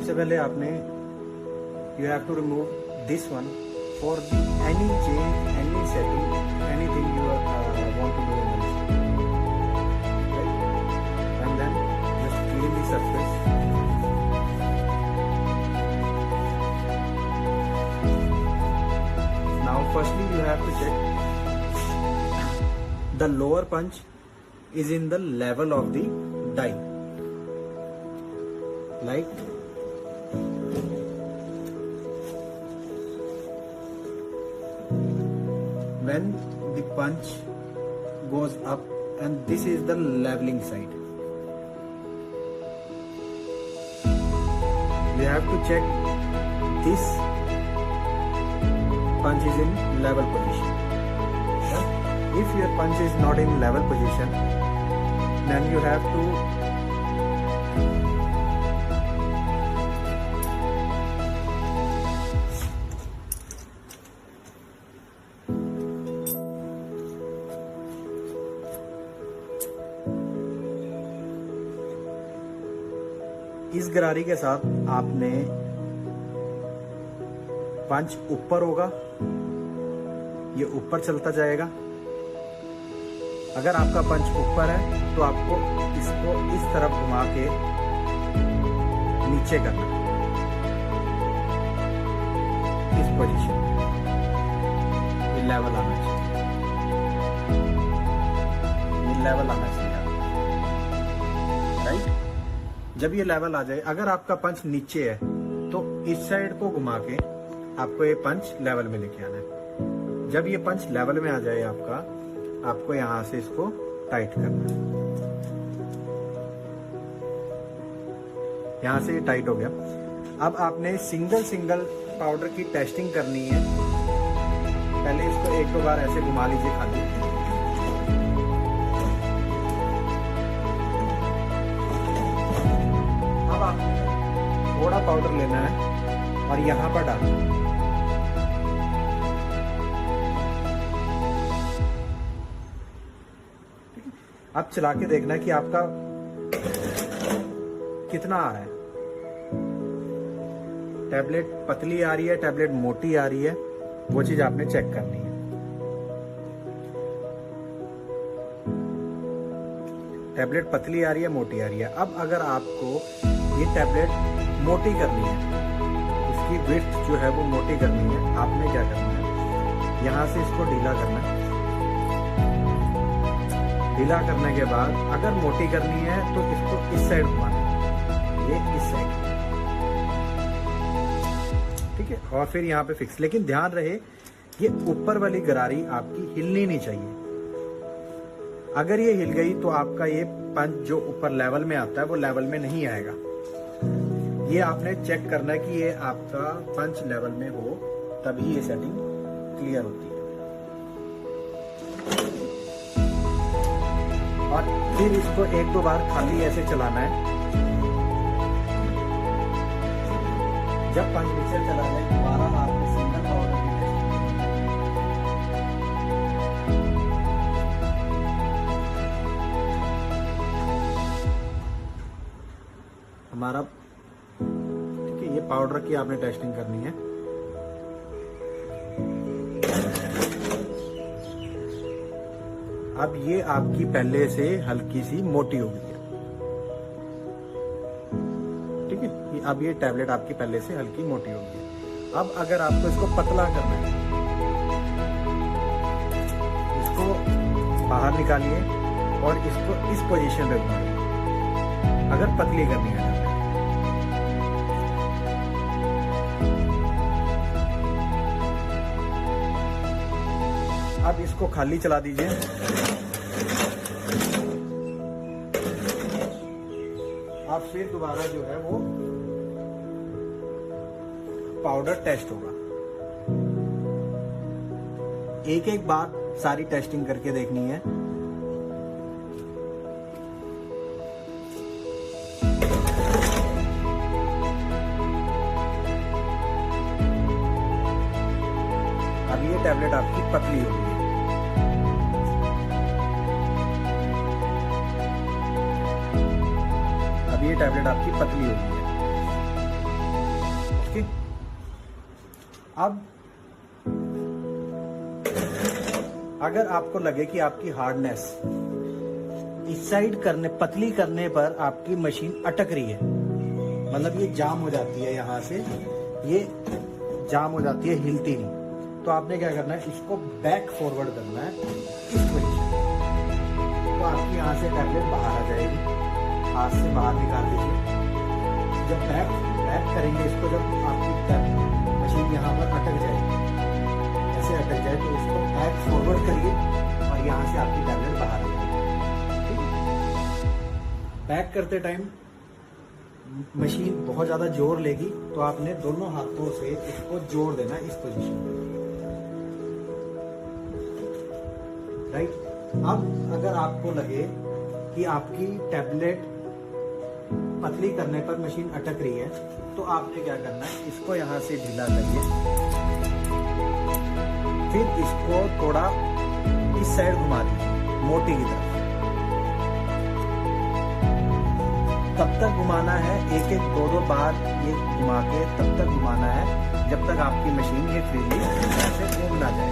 सबसे पहले आपने you have to remove this one for any change, any setting, anything you want to do in the machine, right? And then just clean the surface. Now firstly you have to check the lower punch is in the level of the die, like when the punch goes up and this is the leveling side, you have to check this punch is in level position. If your punch is not in level position, then you have to इस गरारी के साथ आपने पंच ऊपर होगा, ये ऊपर चलता जाएगा। अगर आपका पंच ऊपर है तो आपको इसको इस तरफ घुमा के नीचे करना, इस पोजीशन में। ये लेवल आना चाहिए, ये लेवल आना चाहिए, राइट? जब ये लेवल आ जाए, अगर आपका पंच नीचे है तो इस साइड को घुमा के आपको ये पंच लेवल में लेके आना है। जब ये पंच लेवल में आ जाए आपको यहां से इसको टाइट करना है। यहां से ये टाइट हो गया। अब आपने सिंगल पाउडर की टेस्टिंग करनी है। पहले इसको एक दो बार ऐसे घुमा लीजिए खाली। अब आपने थोड़ा पाउडर लेना है और यहां पर डालना है। अब चला के देखना है कि आपका कितना आ रहा है। टैबलेट पतली आ रही है, टैबलेट मोटी आ रही है, वो चीज आपने चेक करनी है। टैबलेट पतली आ रही है, मोटी आ रही है। अब अगर आपको ये टैबलेट मोटी करनी है, इसकी विड्थ जो है वो मोटी करनी है, आपने क्या करना है, यहां से इसको ढीला करना है। ढीला करने के बाद अगर मोटी करनी है तो इसको इस साइड घुमाना है, ये इस साइड, ठीक है। और फिर यहाँ पे फिक्स। लेकिन ध्यान रहे ये ऊपर वाली गरारी आपकी हिलनी नहीं चाहिए। अगर ये हिल गई तो आपका ये पंच जो ऊपर लेवल में आता है वो लेवल में नहीं आएगा। ये आपने चेक करना है कि ये आपका पंच लेवल में हो, तभी ये सेटिंग क्लियर होती है। और फिर इसको एक दो बार खाली ऐसे चलाना है। जब पंच नीचे चला जाए दोबारा आपने सिंगल पाउडर की टेस्टिंग। हमारा ठीक है, ये पाउडर की आपने टेस्टिंग करनी है। अब ये आपकी पहले से हल्की सी मोटी हो गई है, ठीक है। अब ये टैबलेट आपकी पहले से हल्की मोटी हो गई है। अब अगर आपको इसको पतला करना है, इसको बाहर निकालिए और इसको इस पोजीशन पे घुमाइए अगर पतली करनी है। अब इसको खाली चला दीजिए। अब फिर दोबारा जो है वो पाउडर टेस्ट होगा। एक एक बार सारी टेस्टिंग करके देखनी है। अब ये टैबलेट आपकी पतली होगी। अब ये टैबलेट आपकी पतली होगी है। ओके। अब अगर आपको लगे कि आपकी हार्डनेस इस साइड करने, पतली करने पर आपकी मशीन अटक रही है, मतलब ये जाम हो जाती है, यहाँ से ये जाम हो जाती है, हिलती नहीं, तो आपने क्या करना है, इसको बैक फॉरवर्ड करना है इस पोजीशन। तो आपकी यहाँ से टैबलेट बाहर आ जाएगी, हाथ से बाहर निकाल दीजिए। जब बैक करेंगे इसको, जब आपकी मशीन यहाँ पर अटक जाएगी, ऐसे अटक जाए, तो इसको बैक फॉरवर्ड करिए और यहाँ से आपकी टैबलेट बाहर आ जाएगी। बैक करते टाइम मशीन बहुत ज्यादा जोर लेगी, तो आपने दोनों हाथों से इसको जोड़ देना इस पोजीशन में, राइट। अब अगर आपको लगे कि आपकी टैबलेट पतली करने पर मशीन अटक रही है, तो आपने क्या करना है, इसको यहां से ढीला करिए, फिर इसको थोड़ा इस साइड घुमा दीजिए, मोटी की तरफ। तब तक घुमाना है, एक एक दो बार ये घुमा के तब तक घुमाना है जब तक आपकी मशीन ये फ्रीली ऐसे घूम ना जाए,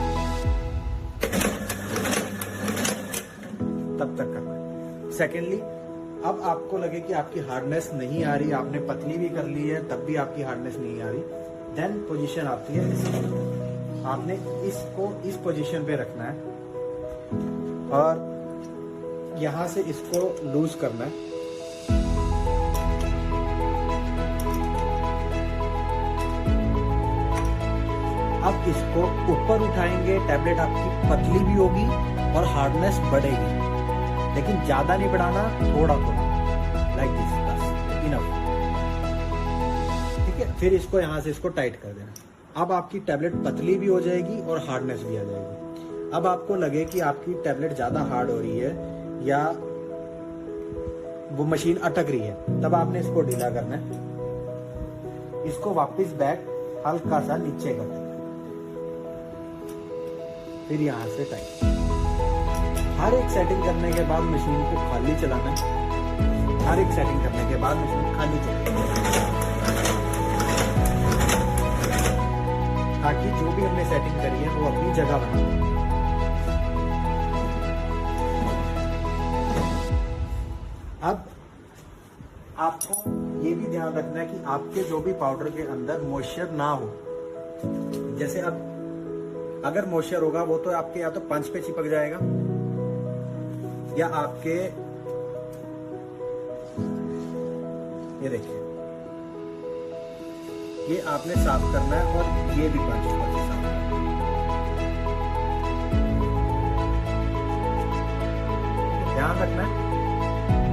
तब तक करना है। सेकेंडली, अब आपको लगे कि आपकी हार्डनेस नहीं आ रही, आपने पतली भी कर ली है तब भी आपकी हार्डनेस नहीं आ रही, देन पोजीशन आती है इसकी। आपने इसको इस पोजीशन पे रखना है और यहां से इसको लूज करना है। अब इसको ऊपर उठाएंगे, टैबलेट आपकी पतली भी होगी और हार्डनेस बढ़ेगी, लेकिन ज्यादा नहीं बढ़ाना, थोड़ा थोड़ा, लाइक दिस, बस इनफ, ठीक है। फिर इसको यहां से इसको टाइट कर देना। अब आपकी टैबलेट पतली भी हो जाएगी और हार्डनेस भी आ जाएगी। अब आपको लगे कि आपकी टैबलेट ज्यादा हार्ड हो रही है या वो मशीन अटक रही है, तब आपने इसको ढीला करना है, इसको वापस बैक हल्का सा नीचे कर देना, फिर यहां से टाइट। हर एक सेटिंग करने के बाद मशीन को खाली चलाना है, हर एक सेटिंग करने के बाद मशीन खाली चलाना है, ताकि जो भी हमने सेटिंग करी है वो अपनी जगह बना। अब आपको ये भी ध्यान रखना है कि आपके जो भी पाउडर के अंदर मॉइस्चर ना हो। जैसे अब अगर मॉइस्चर होगा वो तो आपके या तो पंच पे चिपक जाएगा या आपके, ये देखिए, ये आपने साफ करना है और ये भी पंच पर साफ करना है। ध्यान रखना है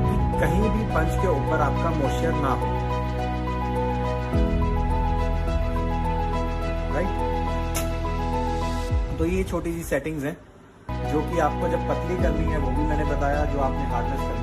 कि कहीं भी पंच के ऊपर आपका मॉइस्चर ना हो, राइट। तो ये छोटी सी सेटिंग्स हैं जो कि आपको जब पतली करनी है वो भी मैंने बताया, जो आपने हार्डनेस करनी है